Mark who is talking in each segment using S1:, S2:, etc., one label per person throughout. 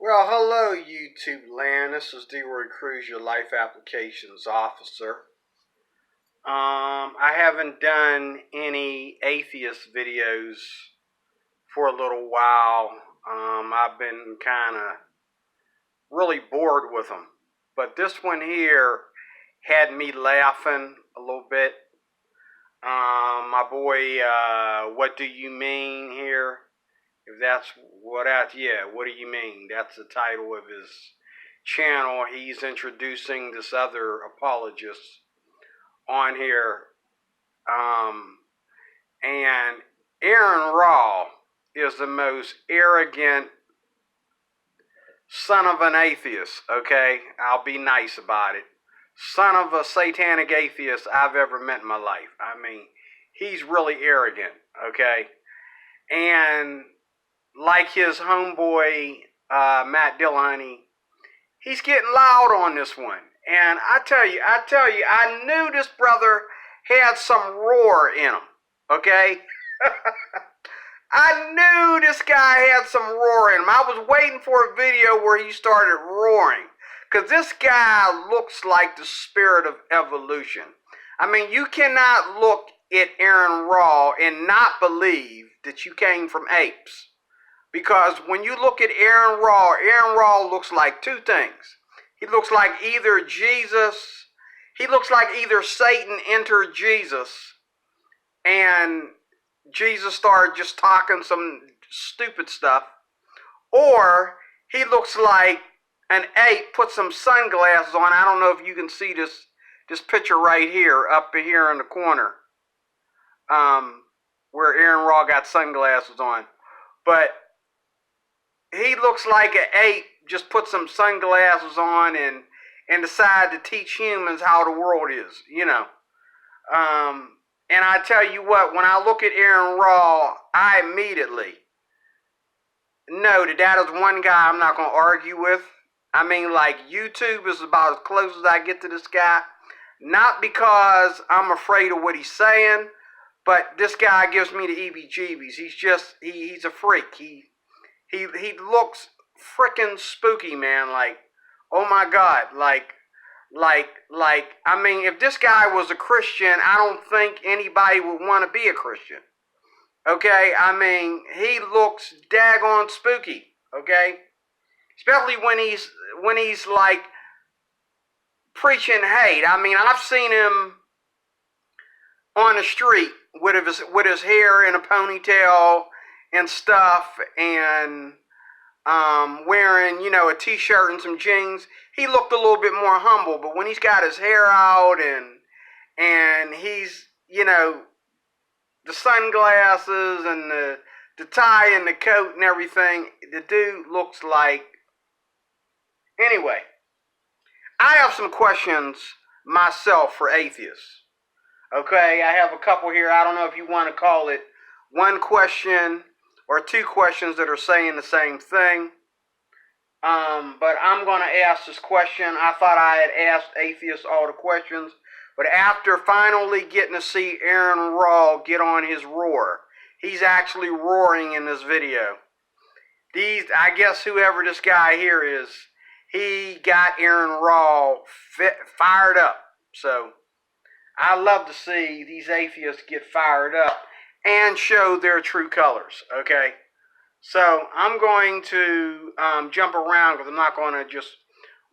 S1: Well, hello YouTube land. This is D-Roy Cruz, your Life Applications Officer. I haven't done any atheist videos for a little while. I've been kind of really bored with them. But this one here had me laughing a little bit. My boy, what do you mean here? If that's what do you mean? That's the title of his channel. He's introducing this other apologist on here. And AronRa is the most arrogant son of an atheist, okay? I'll be nice about it. Son of a satanic atheist I've ever met in my life. I mean, he's really arrogant, okay? And like his homeboy, Matt Dillahunty, he's getting loud on this one. And I tell you, I knew this brother had some roar in him, okay? I knew this guy had some roar in him. I was waiting for a video where he started roaring. Because this guy looks like the spirit of evolution. I mean, you cannot look at AronRa and not believe that you came from apes. Because when you look at AronRa looks like two things. He looks like either Satan entered Jesus and Jesus started just talking some stupid stuff, or he looks like an ape put some sunglasses on. I don't know if you can see this picture right here, up here in the corner, where AronRa got sunglasses on. But he looks like an ape just put some sunglasses on and decided to teach humans how the world is, you know. And I tell you what, when I look at AronRa, I immediately know that is one guy I'm not going to argue with. I mean, like, YouTube is about as close as I get to this guy. Not because I'm afraid of what he's saying, but this guy gives me the EBGBs. He's a freak. He looks freaking spooky, man. Like, oh my God. I mean, if this guy was a Christian, I don't think anybody would want to be a Christian. Okay? I mean, he looks daggone spooky. Okay? Especially when he's like preaching hate. I mean, I've seen him on the street with his hair in a ponytail and stuff, and wearing, you know, a t-shirt and some jeans. He looked a little bit more humble, but when he's got his hair out and he's, you know, the sunglasses and the tie and the coat and everything, the dude looks like... Anyway, I have some questions myself for atheists. Okay, I have a couple here. I don't know if you want to call it one question or two questions that are saying the same thing. But I'm going to ask this question. I thought I had asked atheists all the questions, but after finally getting to see AronRa get on his roar, he's actually roaring in this video. I guess whoever this guy here is, he got AronRa fired up. So I love to see these atheists get fired up and show their true colors, okay? So I'm going to jump around because I'm not going to just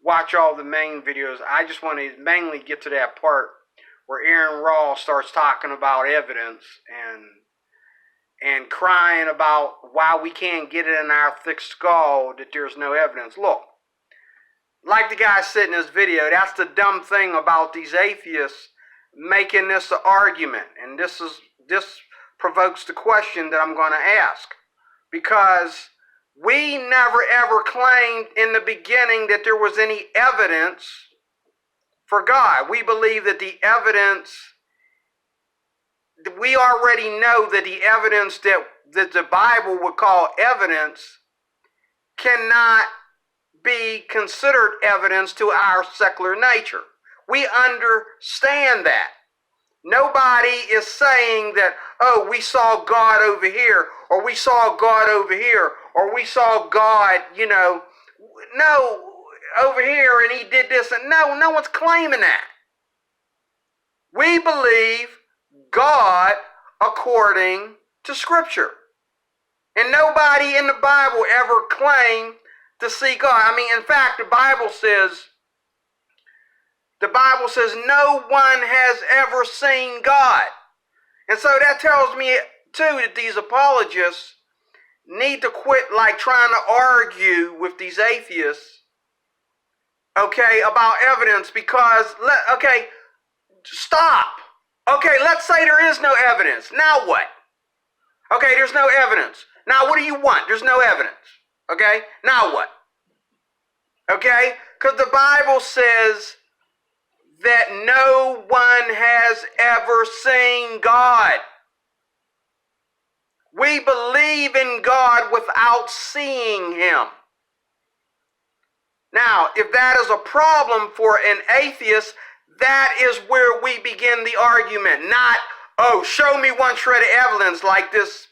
S1: watch all the main videos. I just want to mainly get to that part where AronRa starts talking about evidence and crying about why we can't get it in our thick skull that there's no evidence. Look, like the guy said in this video, that's the dumb thing about these atheists making this an argument. And this provokes the question that I'm going to ask. Because we never ever claimed in the beginning that there was any evidence for God. We believe that the evidence, we already know that the evidence that the Bible would call evidence cannot be considered evidence to our secular nature. We understand that. Nobody is saying that, oh, we saw God over here, or we saw God over here, or we saw God, you know, no, over here and he did this. And no one's claiming that. We believe God according to Scripture. And nobody in the Bible ever claimed to see God. I mean, in fact, the Bible says no one has ever seen God. And so that tells me, too, that these apologists need to quit like trying to argue with these atheists, okay, about evidence because, okay, stop. Okay, let's say there is no evidence. Now what? Okay, there's no evidence. Now what do you want? There's no evidence. Okay, now what? Okay, because the Bible says that no one has ever seen God. We believe in God without seeing Him. Now, if that is a problem for an atheist, that is where we begin the argument. Not, oh, show me one shred of evidence like this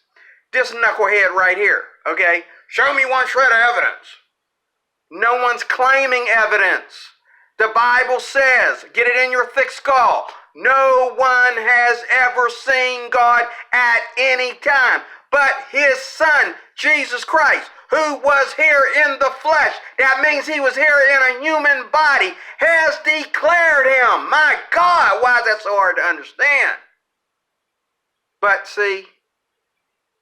S1: knucklehead right here. Okay? Show me one shred of evidence. No one's claiming evidence. The Bible says, get it in your thick skull, no one has ever seen God at any time, but His Son, Jesus Christ, who was here in the flesh, that means He was here in a human body, has declared Him. My God, why is that so hard to understand? But see,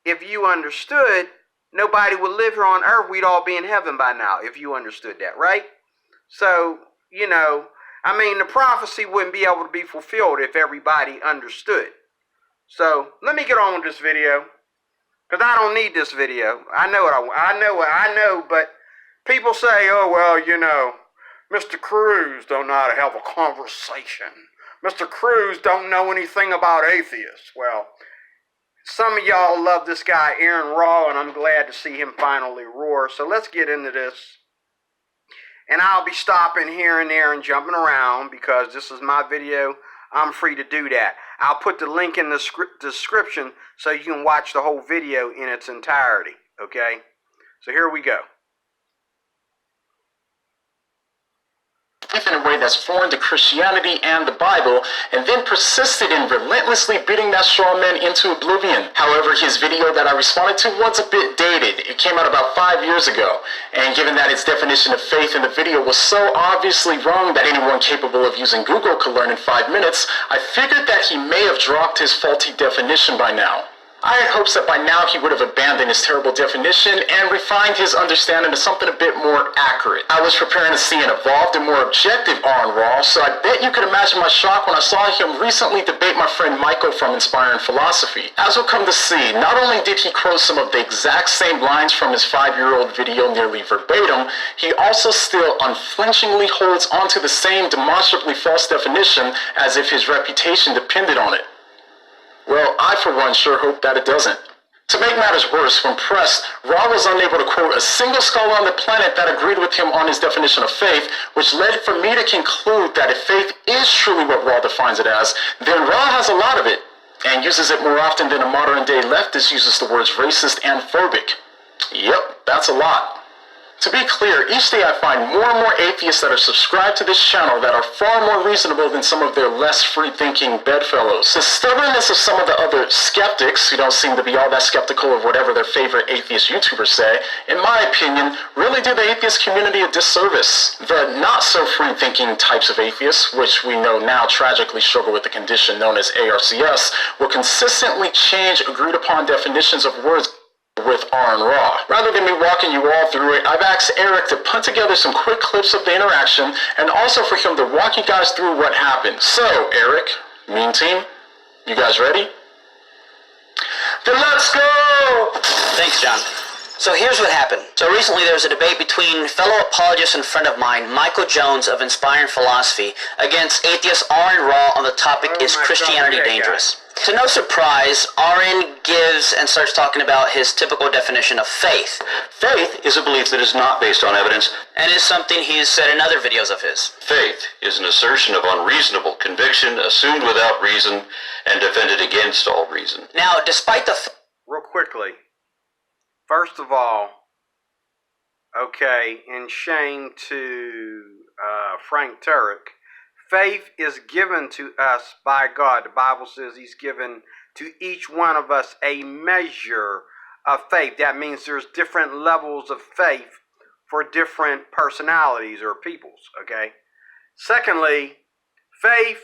S1: if you understood, nobody would live here on earth. We'd all be in heaven by now, if you understood that, right? So, you know, I mean, the prophecy wouldn't be able to be fulfilled if everybody understood. So, let me get on with this video, because I don't need this video. I know, but people say, oh, well, you know, Mr. Cruz don't know how to have a conversation. Mr. Cruz don't know anything about atheists. Well, some of y'all love this guy, AronRa, and I'm glad to see him finally roar. So let's get into this. And I'll be stopping here and there and jumping around because this is my video. I'm free to do that. I'll put the link in the description so you can watch the whole video in its entirety. Okay? So here we go.
S2: In a way that's foreign to Christianity and the Bible, and then persisted in relentlessly beating that straw man into oblivion. However, his video that I responded to was a bit dated. It came out about 5 years ago, and given that its definition of faith in the video was so obviously wrong that anyone capable of using Google could learn in 5 minutes, I figured that he may have dropped his faulty definition by now. I had hopes that by now he would have abandoned his terrible definition and refined his understanding to something a bit more accurate. I was preparing to see an evolved and more objective AronRa, so I bet you could imagine my shock when I saw him recently debate my friend Michael from Inspiring Philosophy. As we'll come to see, not only did he quote some of the exact same lines from his 5-year-old video nearly verbatim, he also still unflinchingly holds onto the same demonstrably false definition as if his reputation depended on it. Well, I for one sure hope that it doesn't. To make matters worse, when pressed, Ra was unable to quote a single scholar on the planet that agreed with him on his definition of faith, which led for me to conclude that if faith is truly what Ra defines it as, then Ra has a lot of it, and uses it more often than a modern-day leftist uses the words racist and phobic. Yep, that's a lot. To be clear, each day I find more and more atheists that are subscribed to this channel that are far more reasonable than some of their less free-thinking bedfellows. The stubbornness of some of the other skeptics, who don't seem to be all that skeptical of whatever their favorite atheist YouTubers say, in my opinion, really do the atheist community a disservice. The not-so-free-thinking types of atheists, which we know now tragically struggle with the condition known as ARCS, will consistently change agreed-upon definitions of words with AronRa. Rather than me walking you all through it, I've asked Eric to put together some quick clips of the interaction and also for him to walk you guys through what happened. So, Eric, Mean Team, you guys ready? Then let's go!
S3: Thanks, John. So here's what happened. So recently there was a debate between fellow apologist and friend of mine, Michael Jones of Inspiring Philosophy, against atheist AronRa on the topic, is Christianity dangerous? To no surprise, Aaron gives and starts talking about his typical definition of faith.
S4: Faith is a belief that is not based on evidence,
S3: And is something he's said in other videos of his.
S4: Faith is an assertion of unreasonable conviction assumed without reason and defended against all reason.
S3: Now, despite the...
S1: Real quickly, first of all, okay, and shame to Frank Turek, faith is given to us by God. The Bible says he's given to each one of us a measure of faith. That means there's different levels of faith for different personalities or peoples, okay? Secondly, faith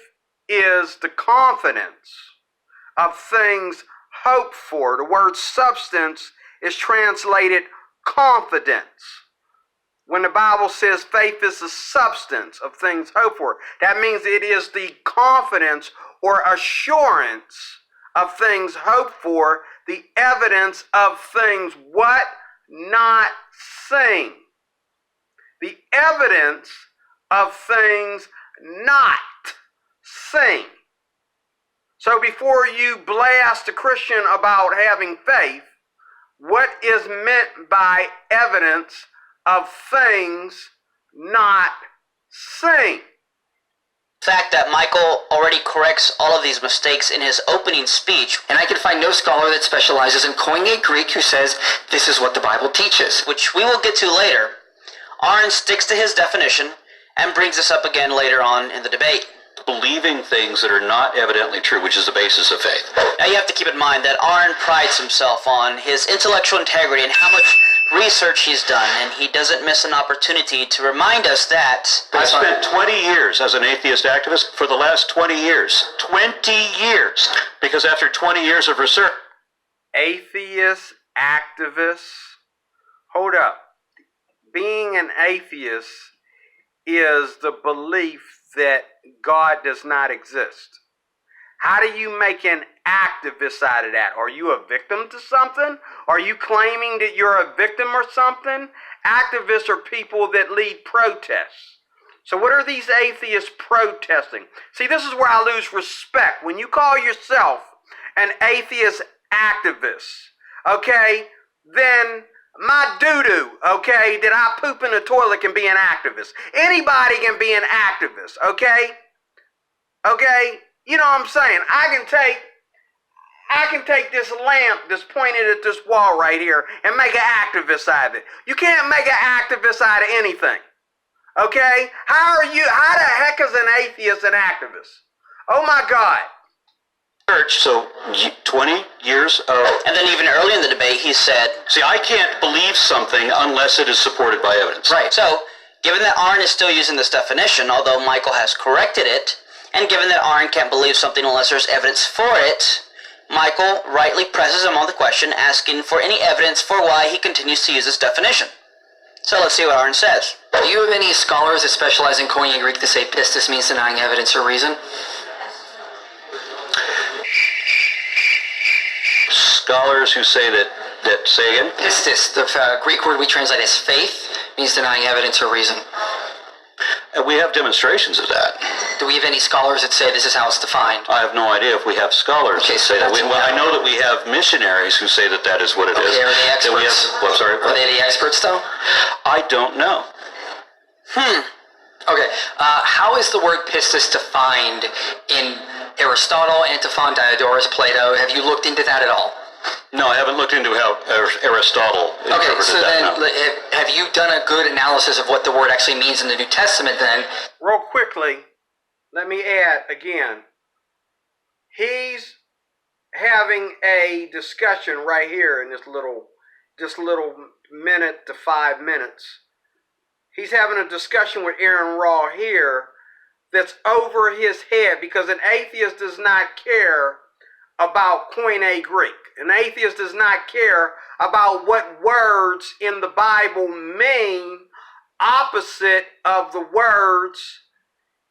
S1: is the confidence of things hoped for. The word substance is translated confidence. When the Bible says faith is the substance of things hoped for, that means it is the confidence or assurance of things hoped for, the evidence of things what? Not seen. The evidence of things not seen. So before you blast a Christian about having faith, what is meant by evidence of things not seen?
S3: Fact that Michael already corrects all of these mistakes in his opening speech,
S2: And I can find no scholar that specializes in Koine Greek who says this is what the Bible teaches.
S3: which we will get to later. Aaron sticks to his definition and brings this up again later on in the debate.
S4: Believing things that are not evidently true, which is the basis of faith.
S3: Now you have to keep in mind that Aaron prides himself on his intellectual integrity and how much research he's done, and he doesn't miss an opportunity to remind us that
S4: I spent 20 years as an atheist activist for the last 20 years. 20 years! Because after 20 years of research,
S1: Atheist, activists, hold up. Being an atheist is the belief that God does not exist. How do you make an activist out of that? Are you a victim to something? Are you claiming that you're a victim or something? Activists are people that lead protests. So what are these atheists protesting? See, this is where I lose respect. When you call yourself an atheist activist, okay, then my doo-doo, okay, that I poop in the toilet can be an activist. Anybody can be an activist, okay? Okay? You know what I'm saying? I can take this lamp that's pointed at this wall right here and make an activist out of it. You can't make an activist out of anything. Okay? How the heck is an atheist an activist? Oh my God.
S4: church, so 20 years of...
S3: And then even earlier in the debate, he said...
S4: See, I can't believe something unless it is supported by evidence.
S3: Right. So, given that Aaron is still using this definition, although Michael has corrected it, and given that Aaron can't believe something unless there's evidence for it, Michael rightly presses him on the question, asking for any evidence for why he continues to use this definition. So let's see what Aaron says.
S2: Do you have any scholars that specialize in Koine Greek to say pistis means denying evidence or reason?
S4: Scholars who say that say again?
S2: Pistis, the Greek word we translate as faith, means denying evidence or reason.
S4: And we have demonstrations of that.
S2: Do we have any scholars that say this is how it's defined?
S4: I have no idea if we have scholars
S2: Okay,
S4: that
S2: so
S4: say that.
S2: that's
S4: Well, I know that we have missionaries who say that that is what it is.
S2: Okay, are they
S4: That we
S2: experts?
S4: have, well, sorry.
S2: Are they the experts, though?
S4: I don't know.
S2: Okay, how is the word pistis defined in Aristotle, Antiphon, Diodorus, Plato? Have you looked into that at all?
S4: No, I haven't looked into how Aristotle
S2: Okay,
S4: interpreted
S2: so
S4: that.
S2: then
S4: No.
S2: have you done a good analysis of what the word actually means in the New Testament then?
S1: Real quickly, let me add again. He's having a discussion right here in this little minute to 5 minutes. He's having a discussion with AronRa here that's over his head because an atheist does not care about Koine Greek. An atheist does not care about what words in the Bible mean opposite of the words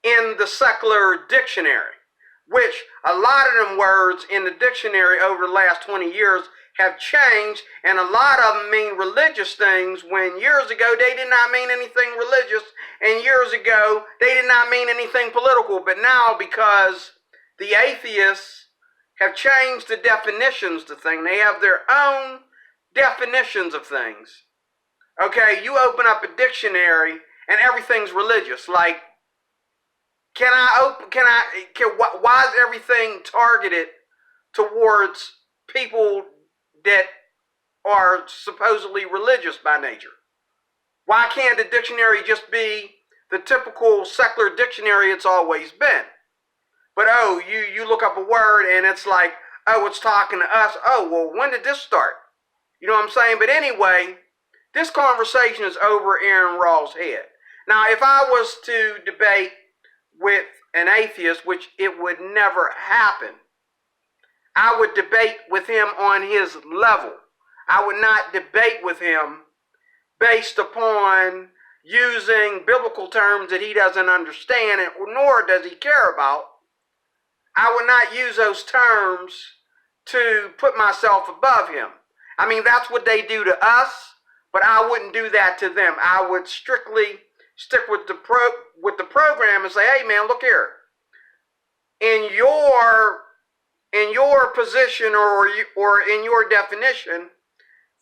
S1: in the secular dictionary, which a lot of them words in the dictionary over the last 20 years have changed, and a lot of them mean religious things when years ago they did not mean anything religious, and years ago they did not mean anything political. But now, because the atheists have changed the definitions to things, they have their own definitions of things. Okay, you open up a dictionary and everything's religious. Like, why is everything targeted towards people that are supposedly religious by nature? Why can't the dictionary just be the typical secular dictionary it's always been? But oh, you look up a word and it's like, oh, it's talking to us. Oh, well, when did this start? You know what I'm saying? But anyway, this conversation is over AronRa's head. Now, if I was to debate with an atheist, which it would never happen, I would debate with him on his level. I would not debate with him based upon using biblical terms that he doesn't understand, nor does he care about. I would not use those terms to put myself above him. I mean, that's what they do to us, but I wouldn't do that to them. I would strictly stick with the program and say, hey man, look here. In your position or in your definition,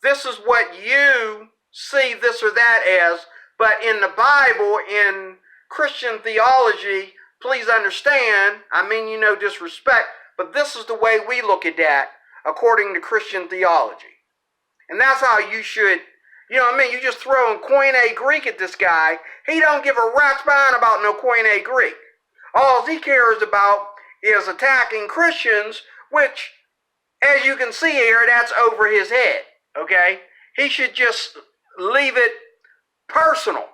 S1: this is what you see this or that as, but in the Bible, in Christian theology, please understand, I mean you no disrespect, but this is the way we look at that according to Christian theology. And that's how you should, you know what I mean? You just throw in Koine Greek at this guy. He don't give a rat's behind about no Koine Greek. All he cares about is attacking Christians, which, as you can see here, that's over his head, okay? He should just leave it personal,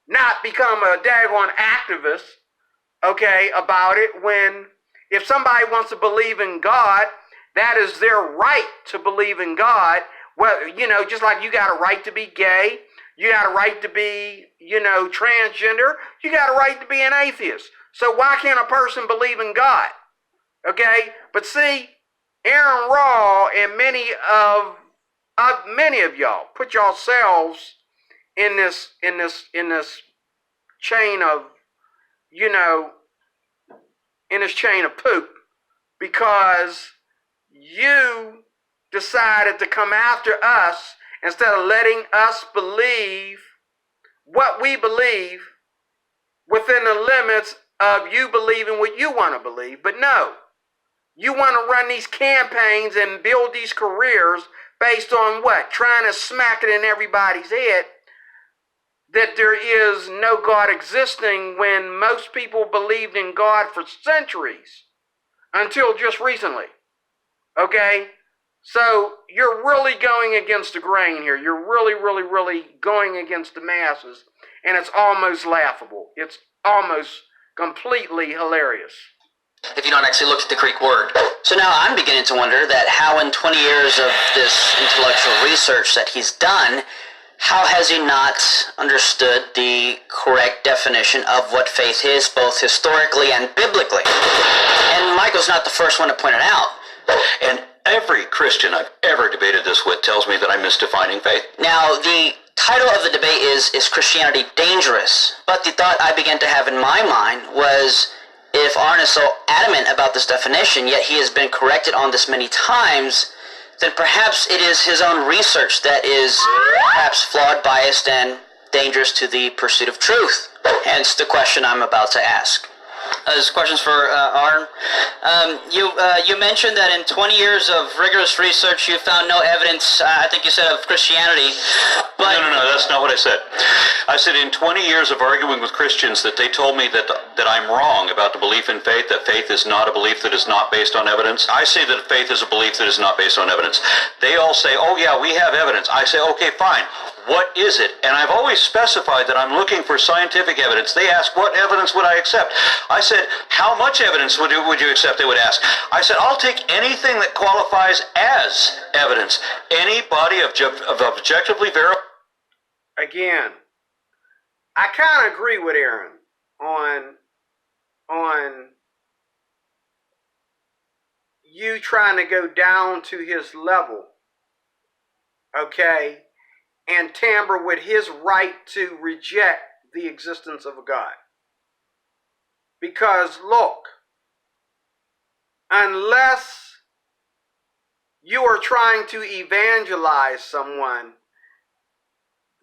S1: not become a daggone activist, okay, about it, when if somebody wants to believe in God, that is their right to believe in God. Well, you know, just like you got a right to be gay, you got a right to be, you know, transgender, you got a right to be an atheist. So why can't a person believe in God? Okay? But see, AronRa and many of y'all put yourselves in this chain of, you know, in this chain of poop, because you decided to come after us instead of letting us believe what we believe within the limits of you believing what you want to believe. But no, you want to run these campaigns and build these careers based on what? Trying to smack it in everybody's head that there is no God existing, when most people believed in God for centuries until just recently. Okay? So you're really going against the grain here. You're really going against the masses, and it's almost laughable. It's almost completely hilarious.
S3: If you don't actually look at the Greek word. So now I'm beginning to wonder that how in 20 years of this intellectual research that he's done, how has he not understood the correct definition of what faith is, both historically and biblically? And Michael's not the first one to point it out.
S4: And every Christian I've ever debated this with tells me that I'm misdefining faith.
S3: Now, the title of the debate is Christianity Dangerous? But the thought I began to have in my mind was, if Aaron is so adamant about this definition, yet he has been corrected on this many times, then perhaps it is his own research that is perhaps flawed, biased, and dangerous to the pursuit of truth. Hence the question I'm about to ask. This question's for Aaron. You mentioned that in 20 years of rigorous research you found no evidence, I think you said, of Christianity. But
S4: No, that's not what I said. I said in 20 years of arguing with Christians that they told me that I'm wrong about the belief in faith, that faith is not a belief that is not based on evidence. I say that faith is a belief that is not based on evidence. They all say, oh yeah, we have evidence. I say, okay, fine. What is it? And I've always specified that I'm looking for scientific evidence. They ask, what evidence would I accept? I said, how much evidence would you accept? They would ask. I said, I'll take anything that qualifies as evidence. Any body of objectively verified.
S1: Again, I kind of agree with Aaron on you trying to go down to his level, okay, and tamper with his right to reject the existence of a God. Because look, unless you are trying to evangelize someone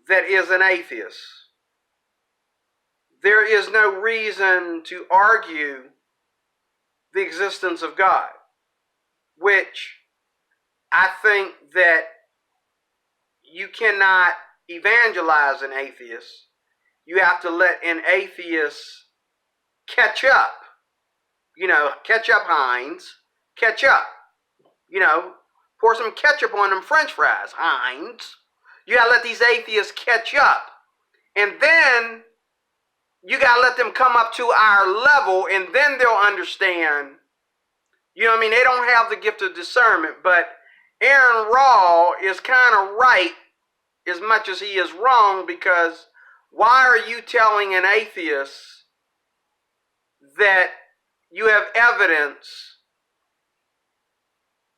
S1: that is an atheist, there is no reason to argue the existence of God, which I think that you cannot evangelizing atheists. You have to let an atheist catch up. You know, catch up, Heinz. Catch up. You know, pour some ketchup on them French fries, Heinz. You gotta let these atheists catch up. And then you gotta let them come up to our level, and then they'll understand. You know what I mean? They don't have the gift of discernment, but AronRa is kind of right as much as he is wrong, because why are you telling an atheist that you have evidence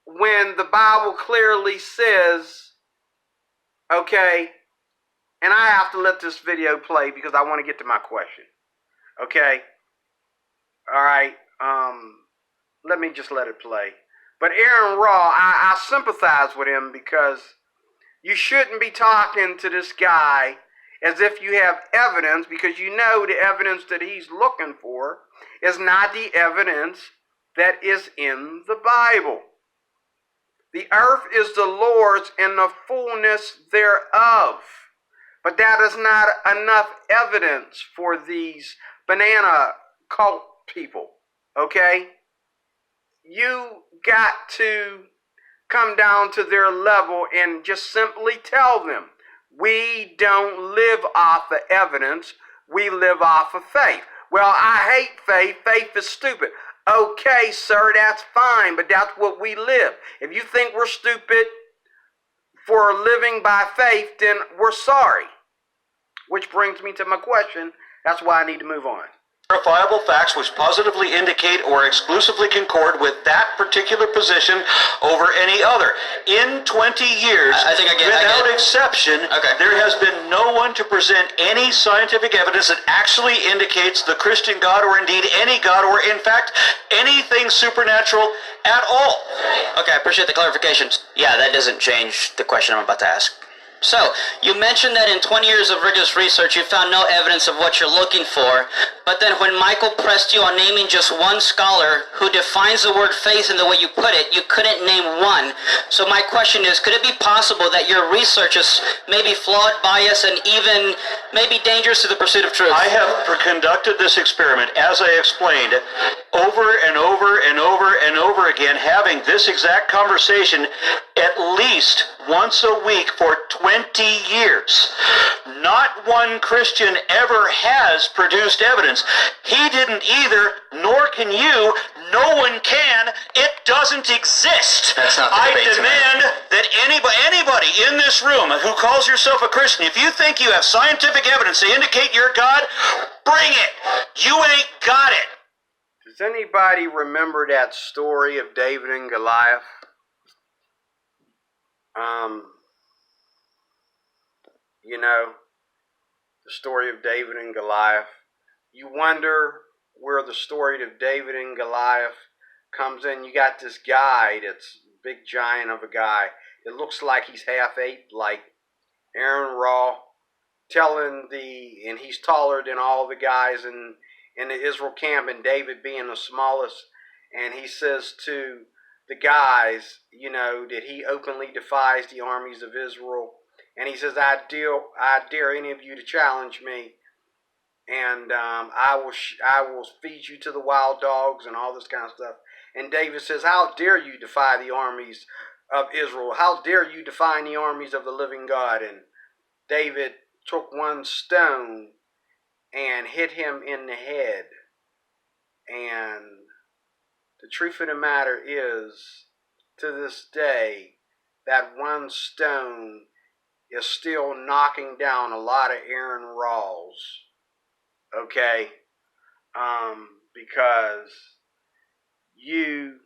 S1: when the Bible clearly says, okay, and I have to let this video play because I want to get to my question. Okay? All right. Let me just let it play. But AronRa, I sympathize with him, because you shouldn't be talking to this guy as if you have evidence, because you know the evidence that he's looking for is not the evidence that is in the Bible. The earth is the Lord's and the fullness thereof. But that is not enough evidence for these banana cult people, okay? You got to come down to their level and just simply tell them, we don't live off of evidence, we live off of faith. Well, I hate faith, faith is stupid. Okay, sir, that's fine, but that's what we live. If you think we're stupid for living by faith, then we're sorry. Which brings me to my question. That's why I need to move on.
S4: Verifiable facts which positively indicate or exclusively concord with that particular position over any other. In 20 years, without exception, there has been no one to present any scientific evidence that actually indicates the Christian God, or indeed any God, or in fact anything supernatural at all.
S3: Okay, I appreciate the clarification. Yeah, that doesn't change the question I'm about to ask. So, you mentioned that in 20 years of rigorous research you found no evidence of what you're looking for, but then when Michael pressed you on naming just one scholar who defines the word faith in the way you put it, you couldn't name one. So my question is, could it be possible that your research is maybe flawed, biased, and even maybe dangerous to the pursuit of truth?
S4: I have conducted this experiment, as I explained, over and over and over and over again, having this exact conversation at least once a week for 20 years. Not one Christian ever has produced evidence. He didn't either, nor can you. No one can. It doesn't exist.
S2: That's not the
S4: I
S2: debate
S4: demand that anybody in this room who calls yourself a Christian, if you think you have scientific evidence to indicate you're God, bring it. You ain't got it.
S1: Does anybody remember that story of David and Goliath? You know, the story of David and Goliath. You wonder where the story of David and Goliath comes in. You got this guy that's a big giant of a guy. It looks like he's half ape, like AronRa, and he's taller than all the guys in the Israel camp, and David being the smallest. And he says to the guys, you know, that he openly defies the armies of Israel. And he says, I dare any of you to challenge me, and I will feed you to the wild dogs and all this kind of stuff. And David says, how dare you defy the armies of Israel? How dare you defy the armies of the living God? And David took one stone and hit him in the head. And the truth of the matter is, to this day, that one stone is still knocking down a lot of AronRas, okay? Because you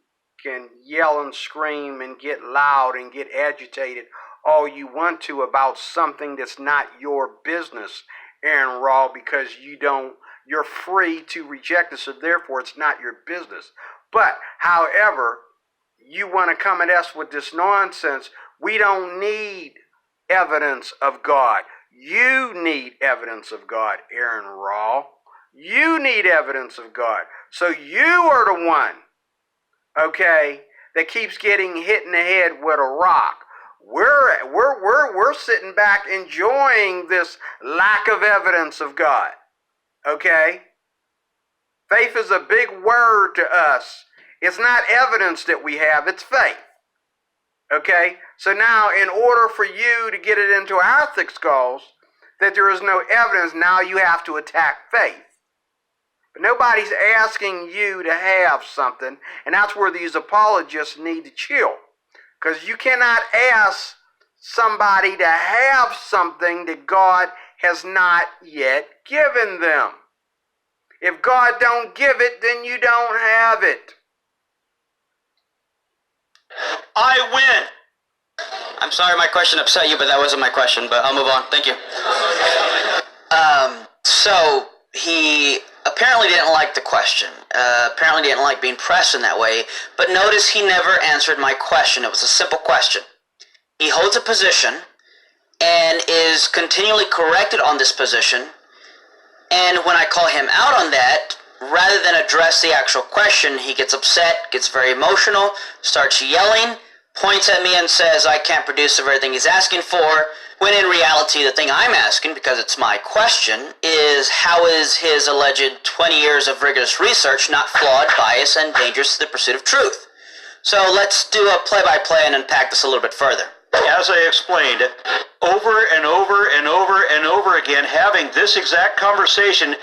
S1: can yell and scream and get loud and get agitated all you want to about something that's not your business, AronRa, because you're free to reject it, so therefore it's not your business. But, however, you want to come at us with this nonsense. We don't need evidence of God. You need evidence of God, AronRa. You need evidence of God. So you are the one, okay, that keeps getting hit in the head with a rock. We're sitting back enjoying this lack of evidence of God. Okay? Faith is a big word to us. It's not evidence that we have, it's faith. Okay? So now, in order for you to get it into our thick skulls that there is no evidence, now you have to attack faith. But nobody's asking you to have something, and that's where these apologists need to chill. Because you cannot ask somebody to have something that God has not yet given them. If God don't give it, then you don't have it.
S4: I win.
S3: I'm sorry my question upset you, but that wasn't my question, but I'll move on. Thank you. So he apparently didn't like the question. Apparently didn't like being pressed in that way, but notice he never answered my question. It was a simple question. He holds a position and is continually corrected on this position, and when I call him out on that, rather than address the actual question, he gets upset, gets very emotional, starts yelling, points at me and says I can't produce the very thing he's asking for, when in reality the thing I'm asking, because it's my question, is how is his alleged 20 years of rigorous research not flawed, biased, and dangerous to the pursuit of truth? So let's do a play-by-play and unpack this a little bit further.
S4: As I explained, over and over and over and over again, having this exact conversation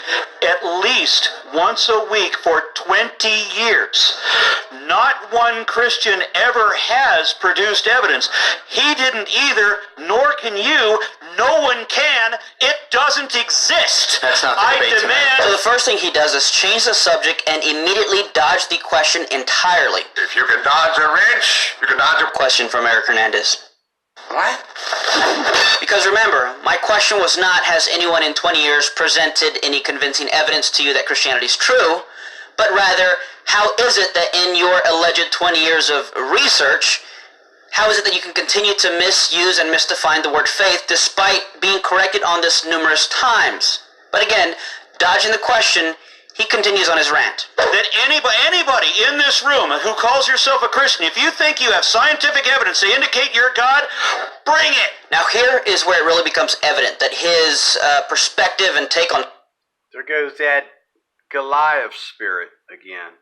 S4: at least once a week for 20 years. Not one Christian ever has produced evidence. He didn't either, nor can you. No one can. It doesn't exist.
S3: That's not the
S4: I
S3: debate tonight.
S4: demand.
S3: So the first thing he does is change the subject and immediately dodge the question entirely.
S5: If you can dodge a wrench, you can dodge a...
S3: Question from Eric Hernandez.
S5: What?
S3: Because remember, my question was not, has anyone in 20 years presented any convincing evidence to you that Christianity is true, but rather, how is it that in your alleged 20 years of research, how is it that you can continue to misuse and misdefine the word faith despite being corrected on this numerous times? But again, dodging the question, he continues on his rant.
S4: That anybody in this room who calls yourself a Christian, if you think you have scientific evidence to indicate you're God, bring it.
S3: Now here is where it really becomes evident that his perspective and take on...
S1: There goes that Goliath spirit again.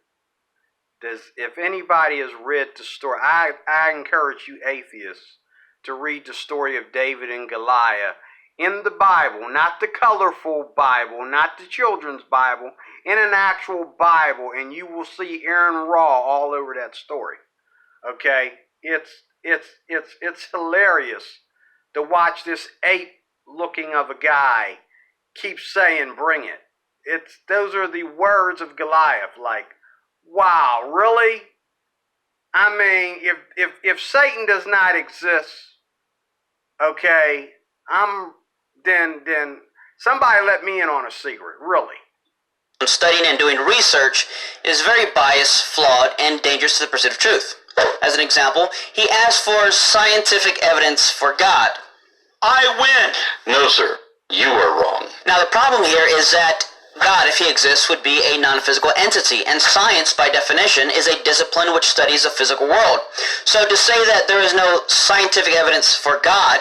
S1: If anybody has read the story, I encourage you atheists to read the story of David and Goliath in the Bible, not the colorful Bible, not the children's Bible, in an actual Bible, and you will see AronRa all over that story. Okay, it's hilarious to watch this ape-looking of a guy keep saying, "Bring it." Those are the words of Goliath. Like, wow, really? I mean, if Satan does not exist, okay, then somebody let me in on a secret, really.
S3: Studying and doing research is very biased, flawed, and dangerous to the pursuit of truth. As an example, he asked for scientific evidence for God.
S4: I win.
S5: No, sir. You are wrong.
S3: Now the problem here is that God, if he exists, would be a non-physical entity, and science, by definition, is a discipline which studies the physical world. So to say that there is no scientific evidence for God,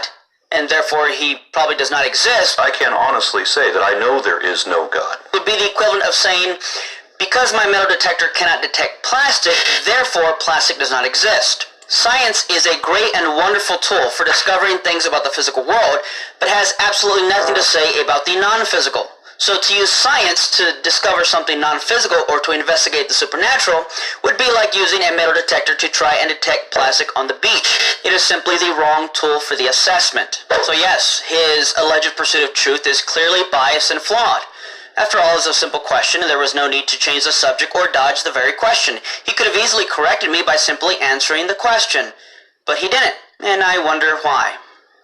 S3: and therefore he probably does not exist,
S5: I can honestly say that I know there is no God.
S3: would be the equivalent of saying, because my metal detector cannot detect plastic, therefore plastic does not exist. Science is a great and wonderful tool for discovering things about the physical world, but has absolutely nothing to say about the non-physical. So to use science to discover something non-physical or to investigate the supernatural would be like using a metal detector to try and detect plastic on the beach. It is simply the wrong tool for the assessment. So yes, his alleged pursuit of truth is clearly biased and flawed. After all, it's a simple question, and there was no need to change the subject or dodge the very question. He could have easily corrected me by simply answering the question. But he didn't, and I wonder why.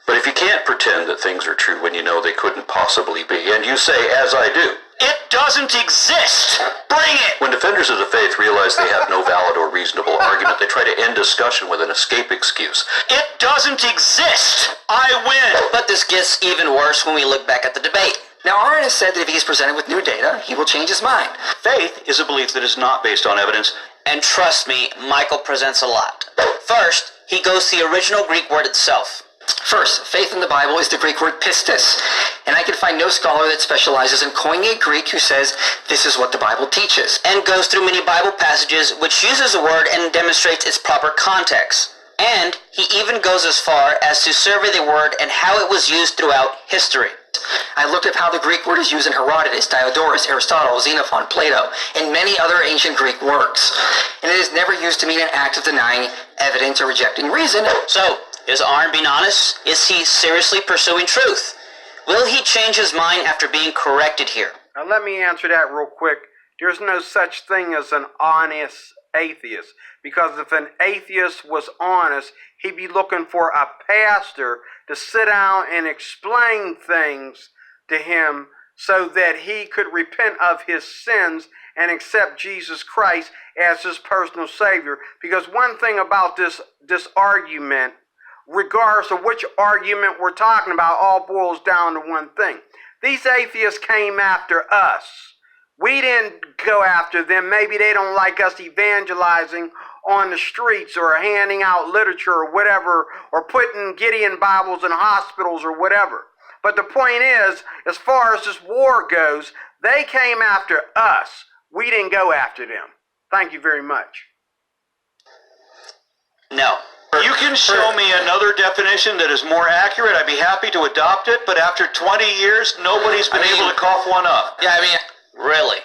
S5: But if you can't pretend that things are true when you know they couldn't possibly be, and you say, as I do,
S4: It doesn't exist. Bring it.
S5: when defenders of the faith realize they have no valid or reasonable argument, they try to end discussion with an escape excuse.
S4: It doesn't exist. I win.
S3: But this gets even worse when we look back at the debate.
S6: Now, Aaron has said that if he is presented with new data, he will change his mind.
S4: Faith is a belief that is not based on evidence,
S3: And trust me, Michael presents a lot. First, he goes to the original Greek word itself.
S6: First, faith in the Bible is the Greek word pistis, and I can find no scholar that specializes in coining a Greek who says this is what the Bible teaches.
S3: And goes through many Bible passages which uses the word and demonstrates its proper context. And he even goes as far as to survey the word and how it was used throughout history.
S6: I looked up how the Greek word is used in Herodotus, Diodorus, Aristotle, Xenophon, Plato, and many other ancient Greek works. And it is never used to mean an act of denying evidence or rejecting reason.
S3: So, is Aaron being honest? Is he seriously pursuing truth? Will he change his mind after being corrected here?
S1: Now let me answer that real quick. There's no such thing as an honest atheist. Because if an atheist was honest, he'd be looking for a pastor to sit down and explain things to him so that he could repent of his sins and accept Jesus Christ as his personal Savior. Because one thing about this argument, regardless of which argument we're talking about, all boils down to one thing. These atheists came after us. We didn't go after them. Maybe they don't like us evangelizing on the streets or handing out literature or whatever, or putting Gideon Bibles in hospitals or whatever. But the point is, as far as this war goes, they came after us. We didn't go after them. Thank you very much.
S3: No.
S4: You can show me another definition that is more accurate. I'd be happy to adopt it, but after 20 years, nobody's been able to cough one up.
S6: Yeah, I mean,
S3: Really?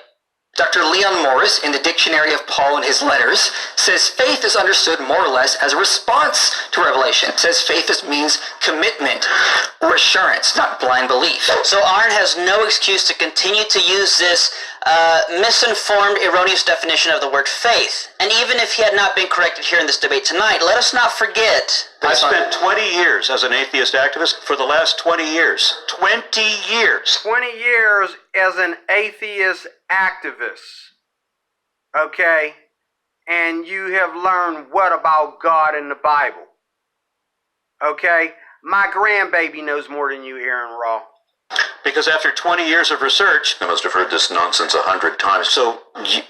S6: Dr. Leon Morris, in the Dictionary of Paul and his letters, says faith is understood more or less as a response to revelation. It says faith means commitment or assurance, not blind belief.
S3: So Aaron has no excuse to continue to use this misinformed, erroneous definition of the word faith. And even if he had not been corrected here in this debate tonight, let us not forget.
S4: I spent 20 years as an atheist activist for the last 20 years. 20 years.
S1: 20 years as an atheist activist, okay? And you have learned what about God and the Bible, okay? My grandbaby knows more than you, AronRa.
S4: Because after 20 years of research,
S5: I must have heard this nonsense 100 times.
S4: so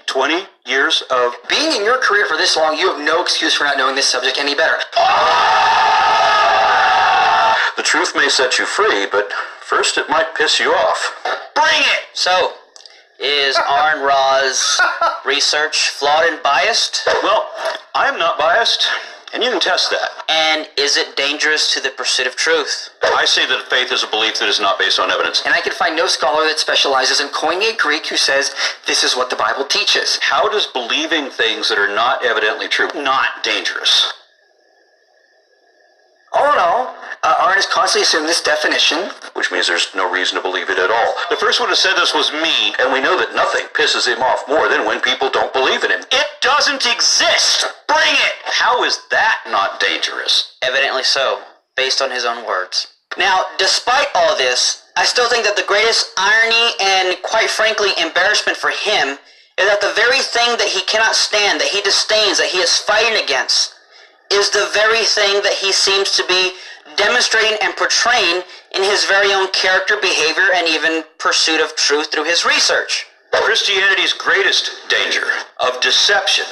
S4: 20 years of...
S6: Being in your career for this long, you have no excuse for not knowing this subject any better.
S5: The truth may set you free, but first it might piss you off.
S3: Bring it! So, is AronRa's research flawed and biased?
S4: Well, I'm not biased, and you can test that.
S3: And is it dangerous to the pursuit of truth?
S4: I say that faith is a belief that is not based on evidence.
S6: And I can find no scholar that specializes in coining a Greek who says this is what the Bible teaches.
S4: How does believing things that are not evidently true not dangerous?
S6: All in all, Aaron has constantly assumed this definition.
S5: Which means there's no reason to believe it at all.
S4: The first one who said this was me.
S5: And we know that nothing pisses him off more than when people don't believe in him.
S4: It doesn't exist! Bring it! How is that not dangerous?
S3: Evidently so, based on his own words. Now, despite all this, I still think that the greatest irony and, quite frankly, embarrassment for him is that the very thing that he cannot stand, that he disdains, that he is fighting against, is the very thing that he seems to be demonstrating and portraying in his very own character, behavior, and even pursuit of truth through his research.
S4: Christianity's greatest danger of deception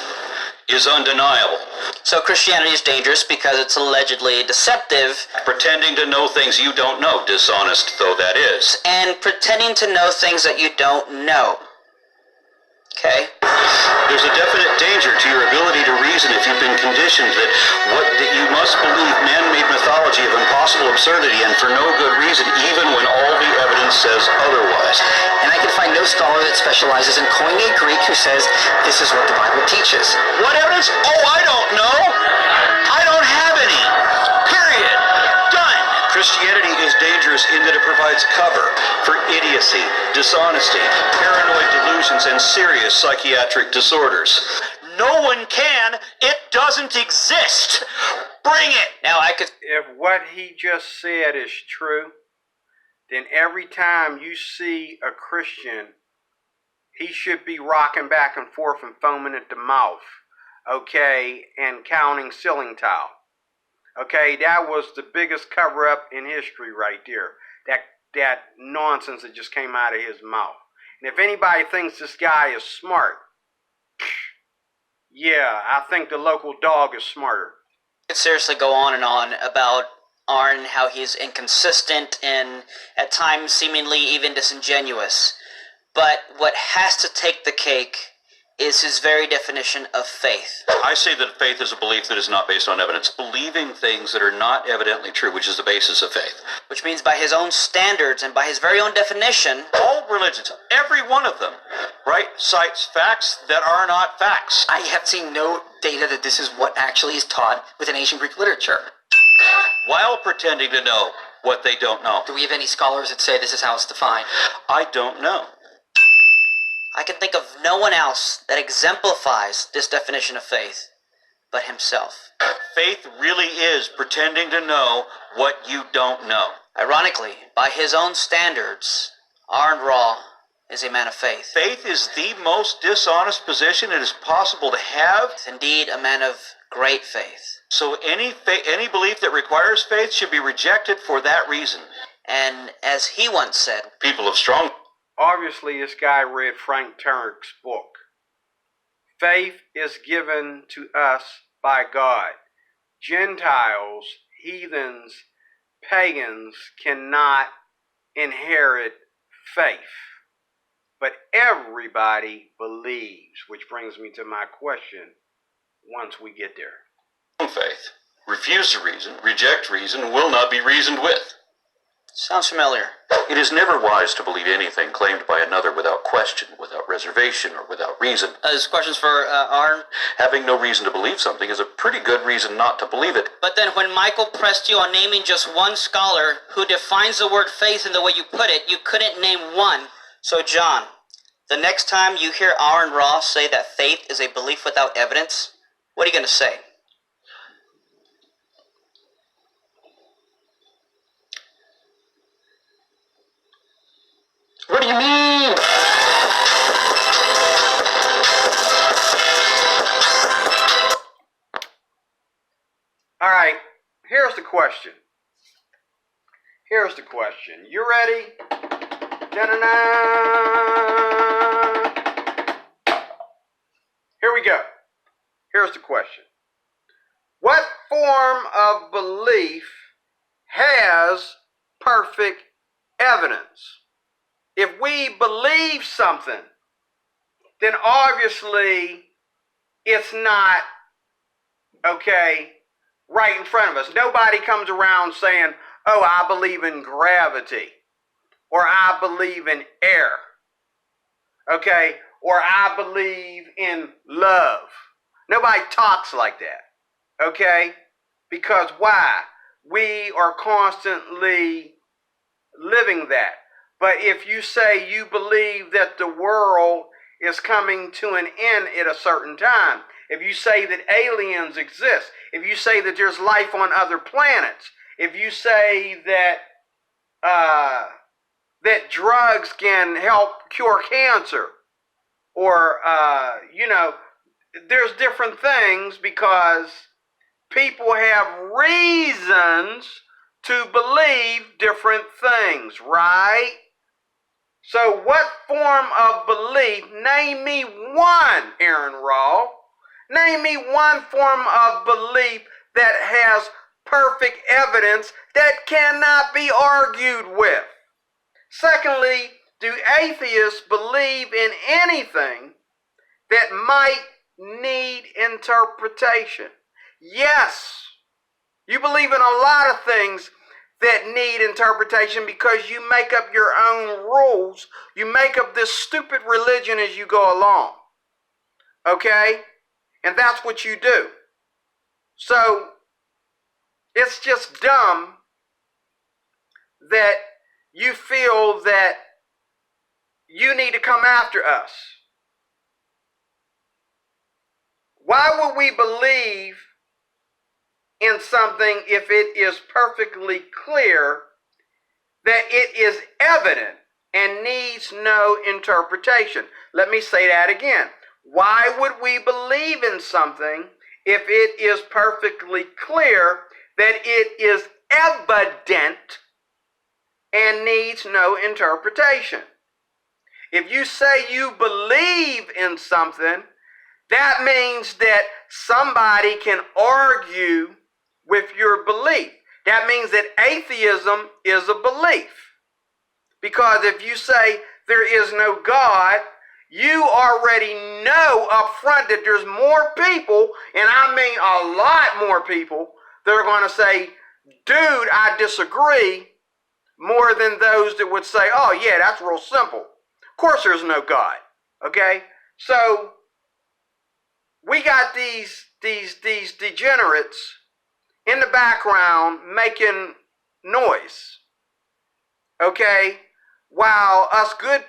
S4: is undeniable.
S3: So Christianity is dangerous because it's allegedly deceptive,
S4: Pretending to know things you don't know, dishonest though that is.
S3: and pretending to know things that you don't know. Okay?
S4: There's a definite danger to your ability to reason if you've been conditioned that you must believe man-made mythology of impossible absurdity and for no good reason, even when all the evidence says otherwise.
S6: And I can find no scholar that specializes in coining a Greek who says this is what the Bible teaches.
S4: What evidence? Oh, I don't know. I don't have any. Period. Done. Christianity is dangerous in that it provides cover for idiocy, dishonesty, paranoid delusions, and serious psychiatric disorders. No one can. It doesn't exist. Bring it.
S3: Now I could...
S1: If what he just said is true, then every time you see a Christian, he should be rocking back and forth and foaming at the mouth, okay, and counting ceiling tile. Okay, that was the biggest cover-up in history right there. That nonsense that just came out of his mouth. And if anybody thinks this guy is smart, Yeah, I think the local dog is smarter.
S3: Could seriously go on and on about Aaron, how he's inconsistent and at times seemingly even disingenuous. But what has to take the cake is his very definition of faith.
S4: I say that faith is a belief that is not based on evidence. Believing things that are not evidently true, which is the basis of faith.
S3: Which means by his own standards and by his very own definition,
S4: All religions, every one of them, right, cites facts that are not facts.
S6: I have seen no data that this is what actually is taught within ancient Greek literature.
S4: While pretending to know what they don't know.
S6: Do we have any scholars that say this is how it's defined?
S4: I don't know.
S3: I can think of no one else that exemplifies this definition of faith but himself.
S4: Faith really is pretending to know what you don't know.
S3: Ironically, by his own standards, AronRa is a man of faith.
S4: Faith is the most dishonest position it is possible to have.
S3: Indeed, a man of great faith.
S4: So any belief that requires faith should be rejected for that reason.
S3: And as he once said,
S4: People of strong...
S1: Obviously, this guy read Frank Turek's book. Faith is given to us by God. Gentiles, heathens, pagans cannot inherit faith. But everybody believes, which brings me to my question once we get there.
S4: faith. Refuse to reason, reject reason, will not be reasoned with.
S3: sounds familiar.
S5: It is never wise to believe anything claimed by another without question, without reservation, or without reason.
S3: There's questions for Aaron.
S5: Having no reason to believe something is a pretty good reason not to believe it.
S3: But then when Michael pressed you on naming just one scholar who defines the word faith in the way you put it, you couldn't name one. So John, the next time you hear AronRa say that faith is a belief without evidence, what are you going to say?
S2: What do you mean?
S1: All right, here's the question. Here's the question. You ready? Da-na-na. Here we go. Here's the question. What form of belief has perfect evidence? If we believe something, then obviously it's not, okay, right in front of us. Nobody comes around saying, oh, I believe in gravity, or I believe in air, okay, or I believe in love. Nobody talks like that, okay? Because why? We are constantly living that. But if you say you believe that the world is coming to an end at a certain time, if you say that aliens exist, if you say that there's life on other planets, if you say that that drugs can help cure cancer, or there's different things, because people have reasons to believe different things, right? So what form of belief, name me one, AronRa, name me one form of belief that has perfect evidence that cannot be argued with. Secondly, do atheists believe in anything that might need interpretation? Yes. You believe in a lot of things that need interpretation because you make up your own rules. You make up this stupid religion as you go along. Okay? And that's what you do. So, it's just dumb that you feel that you need to come after us. Why would we believe in something if it is perfectly clear that it is evident and needs no interpretation? Let me say that again. Why would we believe in something if it is perfectly clear that it is evident and needs no interpretation? If you say you believe in something That means that somebody can argue with your belief. That means that atheism is a belief. Because if you say there is no God, you already know up front that there's more people, and I mean a lot more people, that are going to say, dude, I disagree, more than those that would say, oh yeah, that's real simple. Of course there's no God. Okay? So we got these degenerates in the background making noise. Okay? While us good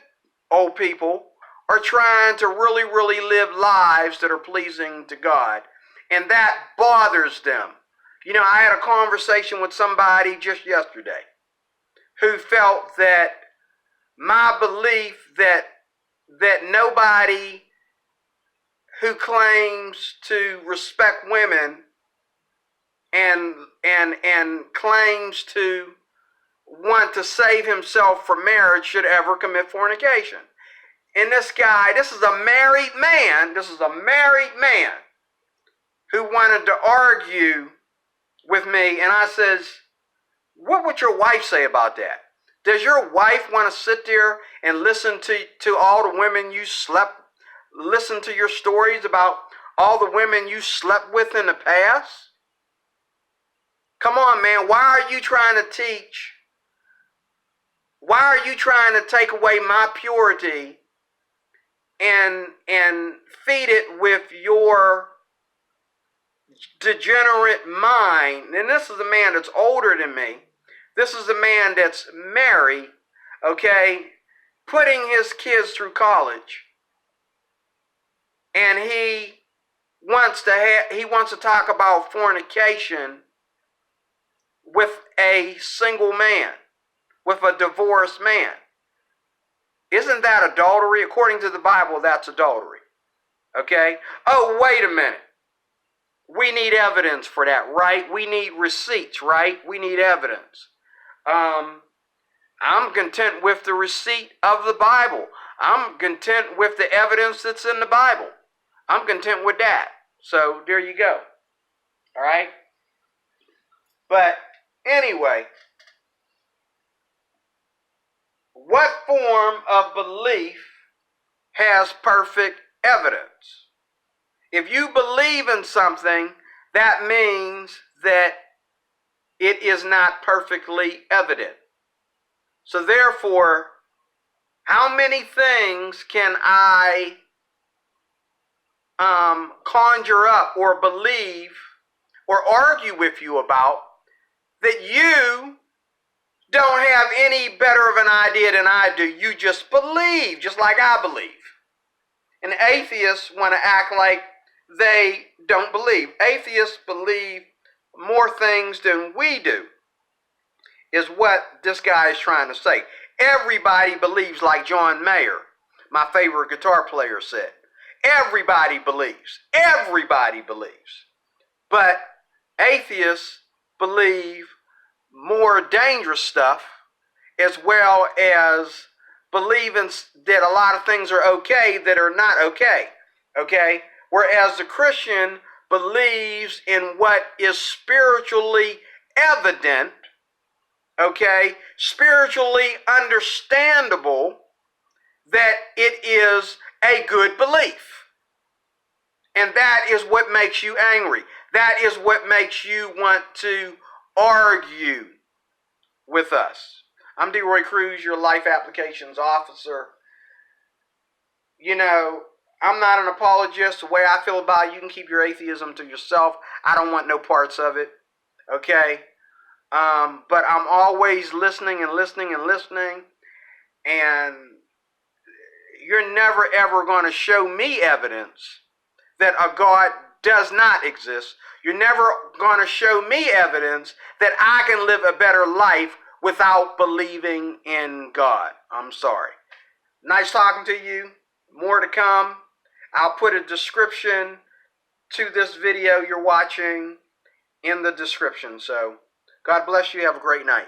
S1: old people are trying to really, really live lives that are pleasing to God. And that bothers them. You know, I had a conversation with somebody just yesterday who felt that my belief that nobody who claims to respect women and claims to want to save himself from marriage should ever commit fornication. And this guy, this is a married man who wanted to argue with me, and I says, what would your wife say about that? Does your wife want to sit there and listen to all the women you slept, listen to your stories about all the women you slept with in the past? Come on, man, why are you trying to teach? Why are you trying to take away my purity and feed it with your degenerate mind? And this is a man that's older than me. This is a man that's married, okay, putting his kids through college, and he wants to talk about fornication with a single man, with a divorced man. Isn't that adultery? According to the Bible, that's adultery. Okay? Oh, wait a minute. We need evidence for that, right? We need receipts, right? We need evidence. I'm content with the receipt of the Bible. I'm content with the evidence that's in the Bible. I'm content with that. So there you go. All right? But anyway, what form of belief has perfect evidence? If you believe in something, that means that it is not perfectly evident. So therefore, how many things can I conjure up or believe or argue with you about that you don't have any better of an idea than I do? You just believe, just like I believe. And atheists want to act like they don't believe. Atheists believe more things than we do, is what this guy is trying to say. Everybody believes, like John Mayer, my favorite guitar player, said. Everybody believes. Everybody believes. But atheists believe more dangerous stuff, as well as believing that a lot of things are okay that are not okay. Okay? Whereas the Christian believes in what is spiritually evident, okay, spiritually understandable, that it is a good belief. And that is what makes you angry. That is what makes you want to argue with us. I'm DeRoy Cruz, your life applications officer. You know, I'm not an apologist. The way I feel about it, you can keep your atheism to yourself. I don't want no parts of it. Okay? But I'm always listening and listening and listening. And you're never ever going to show me evidence that a God does not exist. You're never going to show me evidence that I can live a better life without believing in God. I'm sorry. Nice talking to you. More to come. I'll put a description to this video you're watching in the description. So, God bless you. Have a great night.